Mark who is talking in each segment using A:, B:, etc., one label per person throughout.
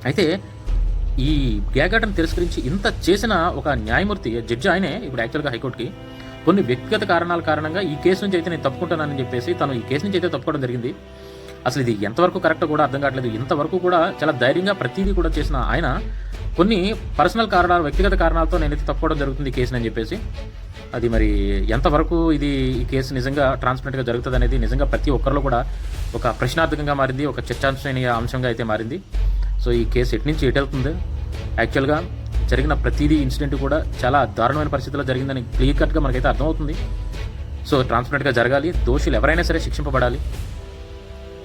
A: అయితే ఈ గ్యాగ్ ఆర్డర్‌ని తిరస్కరించి ఇంత చేసిన ఒక న్యాయమూర్తి జడ్జి ఆయనే ఇప్పుడు యాక్చువల్‌గా హైకోర్ట్‌కి కొన్ని వ్యక్తిగత కారణాల కారణంగా ఈ కేసు నుంచి అయితే నేను తప్పుకుంటానని చెప్పేసి తను ఈ కేసు నుంచి అయితే తప్పుకోవడం జరిగింది. అసలు ఇది ఎంతవరకు కరెక్టో కూడా అర్థం కావట్లేదు. ఇంతవరకు కూడా చాలా ధైర్యంగా ప్రతీదీ కూడా చేసిన ఆయన కొన్ని పర్సనల్ కారణాలు, వ్యక్తిగత కారణాలతో నేనైతే తప్పుకోవడం జరుగుతుంది ఈ కేసుని అని చెప్పేసి, అది మరి ఎంతవరకు ఇది ఈ కేసు నిజంగా ట్రాన్స్పరెంట్‌గా జరుగుతదనేది నిజంగా ప్రతి ఒక్కరిలో కూడా ఒక ప్రశ్నార్థకంగా మారింది. ఒక చర్చాంశనీయ అంశంగా అయితే మారింది. సో ఈ కేసు ఎటు నుంచి ఎటెళ్తుంది? యాక్చువల్‌గా జరిగిన ప్రతీదీ ఇన్సిడెంట్ కూడా చాలా దారుణమైన పరిస్థితుల్లో జరిగిందని క్లియర్ కట్‌గా మనకైతే అర్థమవుతుంది. సో ట్రాన్స్పరెంట్‌గా జరగాలి. దోషులు ఎవరైనా సరే శిక్షింపబడాలి.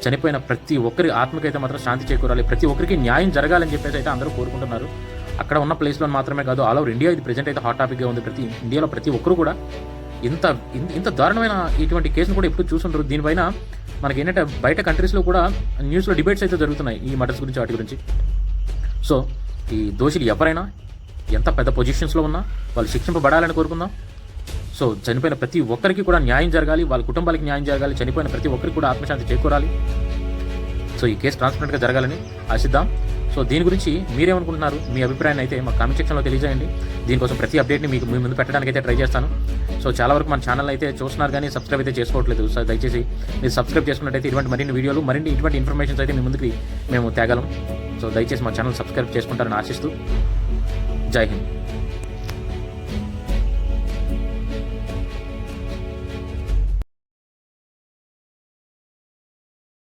A: చనిపోయిన ప్రతి ఒక్కరి ఆత్మకైతే మాత్రం శాంతి చేకూరాలి. ప్రతి ఒక్కరికి న్యాయం జరగాలని చెప్పేసి అయితే అందరూ కోరుకుంటున్నారు. అక్కడ ఉన్న ప్లేస్‌లో మాత్రమే కాదు, ఆల్ ఓవర్ ఇండియా ఇది ప్రెజెంట్ అయితే హాట్ టాపిక్‌గా ఉంది. ఇండియాలో ప్రతి ఒక్కరు కూడా ఇంత ఇంత దారుణమైన ఇటువంటి కేసును కూడా ఎప్పుడు చూసుండరు. దీనిపైన మనకేంటంటే బయట కంట్రీస్‌లో కూడా న్యూస్‌లో డిబేట్స్ అయితే జరుగుతున్నాయి ఈ మర్డర్స్ గురించి, వాటి గురించి. సో ఈ దోషులు ఎవరైనా ఎంత పెద్ద పొజిషన్స్‌లో ఉన్నా వాళ్ళు శిక్షింపబడాలని కోరుకుందాం. సో చనిపోయిన ప్రతి ఒక్కరికి కూడా న్యాయం జరగాలి. వాళ్ళ కుటుంబాలకి న్యాయం జరగాలి. చనిపోయిన ప్రతి ఒక్కరికి కూడా ఆత్మశాంతి చేకూరాలి. సో ఈ కేసు ట్రాన్స్పరెంట్‌గా జరగాలని ఆశిద్దాం. సో దీని గురించి మీరేమనుకుంటున్నారు? మీ అభిప్రాయాన్ని అయితే మా కామెంట్ సెక్షన్‌లో తెలియజేయండి. దీనికోసం ప్రతి అప్డేట్‌ని మీ ముందు పెట్టడానికి అయితే ట్రై చేస్తాను. సో చాలా వరకు మన ఛానల్ అయితే చూస్తున్నారు కానీ సబ్స్క్రైబ్ అయితే చేసుకోవట్లేదు. సో దయచేసి మీరు సబ్స్క్రైబ్ చేసుకున్నట్టయితే ఇటువంటి మరిన్ని వీడియోలు, మరిన్ని ఇటువంటి ఇన్ఫర్మేషన్స్ అయితే మీ ముందుకి మేము తేగలం. సో దయచేసి మా ఛానల్ సబ్స్క్రైబ్ చేసుకుంటారని ఆశిస్తూ జై హింద్.